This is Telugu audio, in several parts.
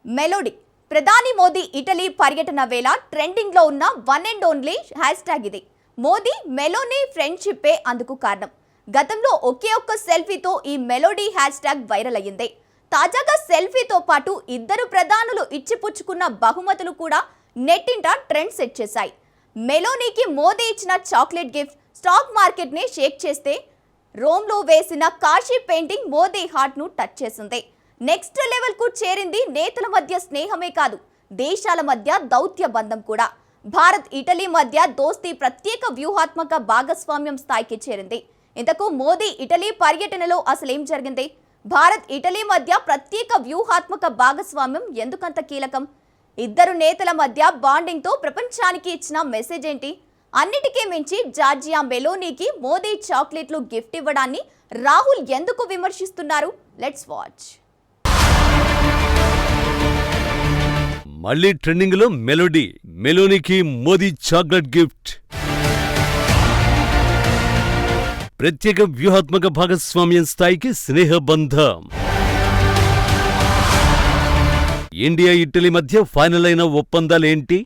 మెలోడీ ప్రధాని మోదీ ఇటలీ పర్యటన వేళ ట్రెండింగ్ లో ఉన్న one and only hash tag ఇది. మోదీ మెలోనీ ఫ్రెండ్షిప్పే అందుకు కారణం. గతంలో ఒకే ఒక్క సెల్ఫీతో ఈ మెలోడీ హ్యాష్ ట్యాగ్ వైరల్ అయ్యింది. తాజాగా సెల్ఫీతో పాటు ఇద్దరు ప్రధానులు ఇచ్చిపుచ్చుకున్న బహుమతులు కూడా నెట్టింట ట్రెండ్ సెట్ చేశాయి. మెలోనీకి మోదీ ఇచ్చిన చాక్లెట్ గిఫ్ట్ స్టాక్ మార్కెట్ ని షేక్ చేస్తే, రోమ్లో వేసిన కాశీ పెయింటింగ్ మోదీ హార్ట్ ను టచ్ చేసింది. నెక్స్ట్ లెవెల్ కు చేరింది నేతల మధ్య స్నేహమే కాదు, దేశాల మధ్య దౌత్య బంధం కూడా. భారత్ ఇటలీ మధ్య దోస్తీ ప్రత్యేక వ్యూహాత్మక భాగస్వామ్యం స్థాయికి చేరింది. ఇంతకు మోదీ ఇటలీ పర్యటనలో అసలేం జరిగింది? భారత్ ఇటలీ మధ్య ప్రత్యేక వ్యూహాత్మక భాగస్వామ్యం ఎందుకంత కీలకం? ఇద్దరు నేతల మధ్య బాండింగ్ తో ప్రపంచానికి ఇచ్చిన మెసేజ్ ఏంటి? అన్నిటికీ మించి జార్జియా మెలోనీకి మోదీ చాక్లెట్లు గిఫ్ట్ ఇవ్వడాన్ని రాహుల్ ఎందుకు విమర్శిస్తున్నారు? Let's watch. మళ్ళీ ట్రెండింగ్ లో మెలోనీకి మోదీ చాక్లెట్ గిఫ్ట్. ప్రత్యేక వ్యూహాత్మక భాగస్వామ్యం స్థాయికి స్నేహబంధం. ఇండియా ఇటలీ మధ్య ఫైనల్ అయిన ఒప్పందాలేంటి?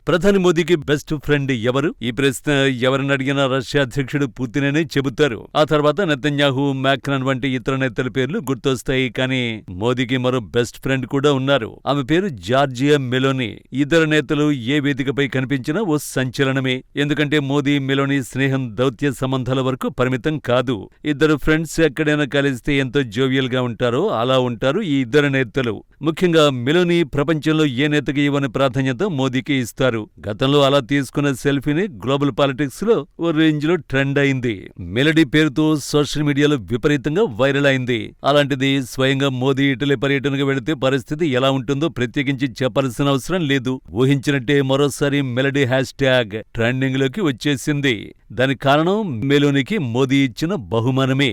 ప్రధాని మోదీకి బెస్ట్ ఫ్రెండ్ ఎవరు? ఈ ప్రశ్న ఎవరిని అడిగినా రష్యా అధ్యక్షుడు పుతినే చెబుతారు. ఆ తర్వాత నెతన్యాహు, మాక్రాన్ వంటి ఇతర నేతల పేర్లు గుర్తొస్తాయి. కానీ మోదీకి మరో బెస్ట్ ఫ్రెండ్ కూడా ఉన్నారు. ఆమె పేరు జార్జియా మెలోనీ. ఇద్దరు నేతలు ఏ వేదికపై కనిపించినా ఓ సంచలనమే. ఎందుకంటే మోదీ మెలోనీ స్నేహం దౌత్య సంబంధాల వరకు పరిమితం కాదు. ఇద్దరు ఫ్రెండ్స్ ఎక్కడైనా కలిస్తే ఎంతో జోవియల్ గా ఉంటారో అలా ఉంటారు ఈ ఇద్దరు నేతలు. ముఖ్యంగా మెలోనీ ప్రపంచంలో ఏ నేతకి ఇవ్వని ప్రాధాన్యత మోదీకి ఇస్తారు. గతంలో అలా తీసుకున్న సెల్ఫీని గ్లోబల్ పాలిటిక్స్ లో ఓ రేంజ్ లో ట్రెండ్ అయింది. మెలోడీ పేరుతో సోషల్ మీడియాలో విపరీతంగా వైరల్ అయింది. అలాంటిది స్వయంగా మోదీ ఇటలీ పర్యటనకు వెళితే పరిస్థితి ఎలా ఉంటుందో ప్రత్యేకించి చెప్పాల్సిన అవసరం లేదు. ఊహించినట్టే మరోసారి మెలోడీ హ్యాష్ ట్యాగ్ ట్రెండింగ్ లోకి వచ్చేసింది. దానికి కారణం మెలోనీకి మోదీ ఇచ్చిన బహుమానమే.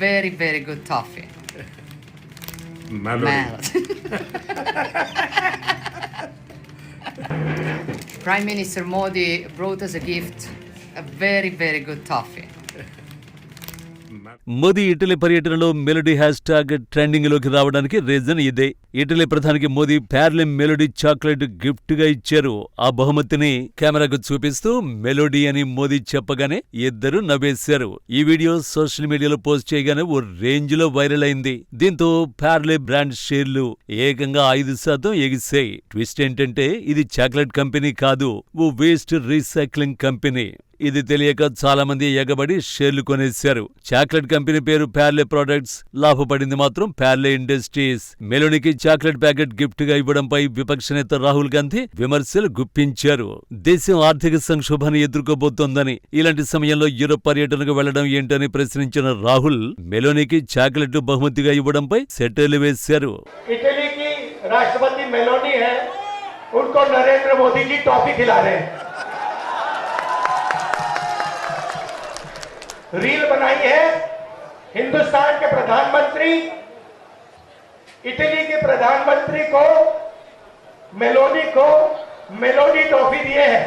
Very, very good toffee. Prime Minister Modi brought us a gift, a very, very good toffee. Modi Italy పర్యటనలో మెలోడీ హ్యాష్ ట్యాగ్ ట్రెండింగ్ లోకి రావడానికి రీజన్ ఇదే. ఇటలీ ప్రధానికి Modi Parle melody chocolate gift గా ఇచ్చారు. ఆ బహుమతిని కెమెరాకు చూపిస్తూ మెలోడీ అని మోదీ చెప్పగానే ఇద్దరు నవ్వేశారు. ఈ వీడియో సోషల్ మీడియాలో పోస్ట్ చేయగానే ఓ రేంజ్ లో వైరల్ అయింది. దీంతో ప్యార్లే బ్రాండ్ షేర్లు ఏకంగా 5% ఎగిశాయి. ట్విస్ట్ ఏంటంటే ఇది చాక్లెట్ కంపెనీ కాదు, ఓ వేస్ట్ రీసైక్లింగ్ కంపెనీ. ఇది తెలియక చాలా మంది ఎగబడి షేర్లు కొనేశారు. చాక్లెట్ కంపెనీ పేరు ప్యార్లే ప్రొడక్ట్స్, లాభపడింది మాత్రం Parle industries. మెలోనీకి chocolate packet gift గా ఇవ్వడంపై విపక్ష నేత రాహుల్ గాంధీ విమర్శలు గుప్పించారు. దేశం ఆర్థిక సంక్షోభాన్ని ఎదుర్కోబోతోందని, ఇలాంటి సమయంలో యూరోప్ పర్యటనకు వెళ్లడం ఏంటని ప్రశ్నించిన రాహుల్ మెలోనీకి చాక్లెట్ బహుమతిగా ఇవ్వడంపై సెటైర్లు వేశారు. ఇటలీకి రాష్ట్రపతి మెలోనీ है, उनको नरेंद्र मोदी जी टॉफी खिला रहे हैं. रील बनाई है हिंदुस्तान के प्रधानमंत्री इटली के प्रधानमंत्री को मेलोडी टॉफी दिए हैं.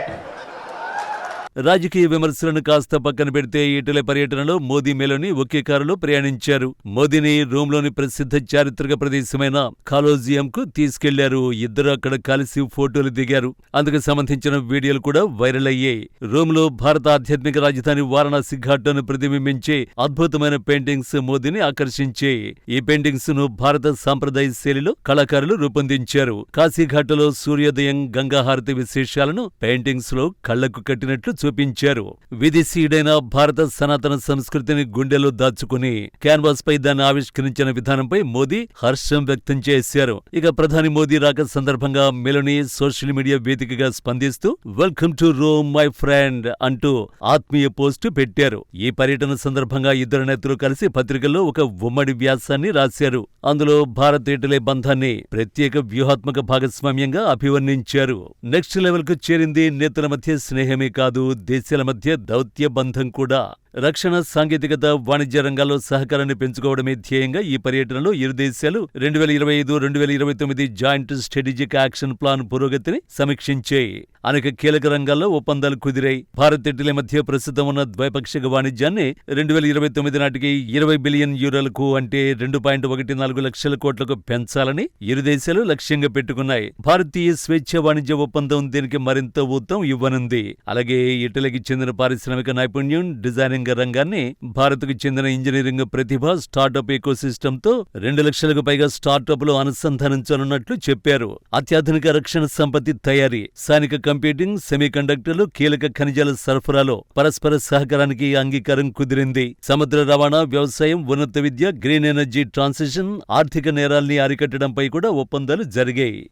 రాజకీయ విమర్శలను కాస్త పక్కన పెడితే ఇటలీ పర్యటనలో మోదీ మెలోనీ ఒకే కారులో ప్రయాణించారు. మోదీని రోమ్లోని ప్రసిద్ధ చారిత్రక ప్రదేశమైన కాలోజియం కు తీసుకెళ్లారు. ఇద్దరు అక్కడ కలిసి ఫోటోలు దిగారు. అందుకు సంబంధించిన వీడియోలు కూడా వైరల్ అయ్యాయి. రోమ్లో భారత ఆధ్యాత్మిక రాజధాని వారణాసి ఘాట్ను ప్రతిబింబించే అద్భుతమైన పెయింటింగ్స్ మోదీని ఆకర్షించాయి. ఈ పెయింటింగ్స్ ను భారత సాంప్రదాయ శైలిలో కళాకారులు రూపొందించారు. కాశీఘాట్లో సూర్యోదయం, గంగాహారతి విశేషాలను పెయింటింగ్స్ లో కళ్లకు కట్టినట్లు చూపించారు. విదేశీయుడైన భారత సనాతన సంస్కృతిని గుండెలో దాచుకుని క్యాన్వాస్ పై దాన్ని ఆవిష్కరించిన విధానంపై మోదీ హర్షం వ్యక్తం చేశారు. ఇక ప్రధాని మోదీ రాక సందర్భంగా మెలోనీ సోషల్ మీడియా వేదికగా స్పందిస్తూ welcome to Rome my friend అంటూ ఆత్మీయ పోస్టు పెట్టారు. ఈ పర్యటన సందర్భంగా ఇద్దరు నేతలు కలిసి పత్రికల్లో ఒక ఉమ్మడి వ్యాసాన్ని రాశారు. అందులో భారత్ ఇటలీ బంధాన్ని ప్రత్యేక వ్యూహాత్మక భాగస్వామ్యంగా అభివర్ణించారు. నెక్స్ట్ లెవెల్ కు చేరింది నేతల మధ్య స్నేహమే కాదు, దేశాల మధ్య దౌత్య బంధం కూడా. రక్షణ, సాంకేతికత, వాణిజ్య రంగాల్లో సహకారాన్ని పెంచుకోవడమే ధ్యేయంగా ఈ పర్యటనలో ఇరు దేశాలు 2025-2029 జాయింట్ స్ట్రాటజిక్ యాక్షన్ ప్లాన్ పురోగతిని సమీక్షించాయి. అనేక కీలక రంగాల్లో ఒప్పందాలు కుదిరాయి. భారత్, ఇటలీ మధ్య ప్రస్తుతం ఉన్న ద్వైపాక్షిక వాణిజ్యాన్ని 2029 నాటికి 20 బిలియన్ యూరోలకు అంటే 2.14 లక్షల కోట్లకు పెంచాలని ఇరు దేశాలు లక్ష్యంగా పెట్టుకున్నాయి. భారతీయ స్వేచ్ఛ వాణిజ్య ఒప్పందం దీనికి మరింత ఊతం ఇవ్వనుంది. అలాగే ఇటలీకి చెందిన పారిశ్రామిక నైపుణ్యం, డిజైనింగ్ రంగాన్ని భారత్కు చెందిన ఇంజనీరింగ్ ప్రతిభ, స్టార్టప్ ఎకోసిస్టంతో 2 లక్షలకు పైగా స్టార్టప్లు అనుసంధానించనున్నట్లు చెప్పారు. అత్యాధునిక రక్షణ సంపత్తి తయారీ, స్థానిక కంప్యూటింగ్, సెమీకండక్టర్లు, కీలక ఖనిజాల సరఫరాలో పరస్పర సహకారానికి అంగీకారం కుదిరింది. సముద్ర రవాణా, వ్యవసాయం, ఉన్నత విద్య, గ్రీన్ ఎనర్జీ ట్రాన్సిషన్, ఆర్థిక నేరాల్ని అరికట్టడంపై కూడా ఒప్పందాలు జరిగాయి.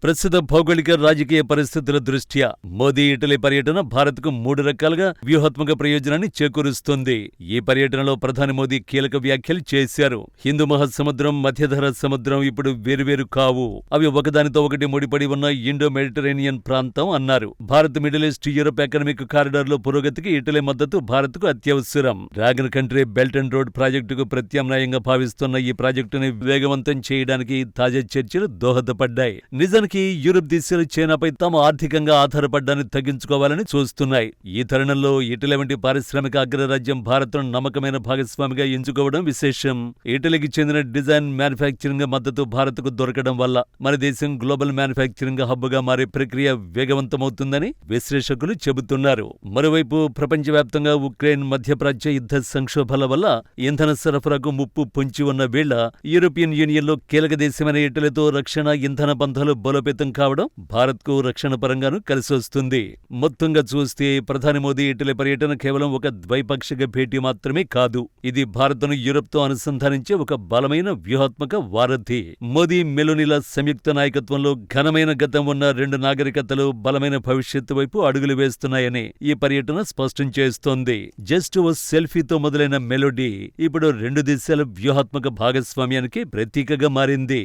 ప్రస్తుత భౌగోళిక రాజకీయ పరిస్థితుల దృష్ట్యా మోదీ ఇటలీ పర్యటన భారత్కు 3 రకాలుగా వ్యూహాత్మక ప్రయోజనాన్ని చేకూరుస్తోంది. ఈ పర్యటనలో ప్రధాని మోదీ కీలక వ్యాఖ్యలు చేశారు. హిందూ మహాసముద్రం, మధ్యధరా సముద్రం ఇప్పుడు వేరువేరు కావు, అవి ఒకదానితో ఒకటి ముడిపడి ఉన్న ఇండో మెడిటరేనియన్ ప్రాంతం అన్నారు. Bharat, Middle East, Europe economic కారిడార్లో పురోగతికి ఇటలీ మద్దతు భారత్కు అత్యవసరం. Dragon country Belt and Road ప్రాజెక్టుకు ప్రత్యామ్నాయంగా భావిస్తున్న ఈ ప్రాజెక్టుని వేగవంతం చేయడానికి తాజా చర్చలు దోహదపడ్డాయి. నిజానికి యూరప్ దేశాలు చైనాపై తాము ఆర్థికంగా ఆధారపడ్డాన్ని తగ్గించుకోవాలని చూస్తున్నాయి. ఈ తరుణంలో ఇటలీ వంటి పారిశ్రామిక అగ్రరాజ్యం భారత్ను నమ్మకమైన భాగస్వామిగా ఎంచుకోవడం విశేషం. ఇటలీకి చెందిన డిజైన్, మ్యానుఫ్యాక్చరింగ్ మద్దతు భారత్కు దొరకడం వల్ల మన దేశం గ్లోబల్ మ్యానుఫ్యాక్చరింగ్ హబ్గా మారే ప్రక్రియ వేగవంతమవుతుందని విశ్లేషకులు చెబుతున్నారు. మరోవైపు ప్రపంచవ్యాప్తంగా ఉక్రెయిన్, మధ్యప్రాచ్య యుద్ధ సంక్షోభాల వల్ల ఇంధన సరఫరాకు ముప్పు పొంచి ఉన్న వేళ యూరోపియన్ యూనియన్లో కీలక దేశమైన ఇటలీతో రక్షణ, ఇంధన బంధాలు బలోపేతం కావడం భారత్కు రక్షణ పరంగానూ కలిసొస్తుంది. మొత్తంగా చూస్తే ప్రధాని మోదీ ఇటలీ పర్యటన కేవలం ఒక ద్వైపాక్షిక భేటీ మాత్రమే కాదు, ఇది భారత్ను యూరప్తో అనుసంధానించే ఒక బలమైన వ్యూహాత్మక వారధి. మోదీ, మెలోనీల సంయుక్త నాయకత్వంలో ఘనమైన గతం ఉన్న 2 నాగరికతలు బలమైన భవిష్యత్తు వైపు అడుగులు వేస్తున్నాయని ఈ పర్యటన స్పష్టం చేస్తోంది. జస్ట్ ఓ సెల్ఫీతో మొదలైన మెలోడీ ఇప్పుడు 2 దేశాల వ్యూహాత్మక భాగస్వామ్యానికి ప్రతీకగా మారింది.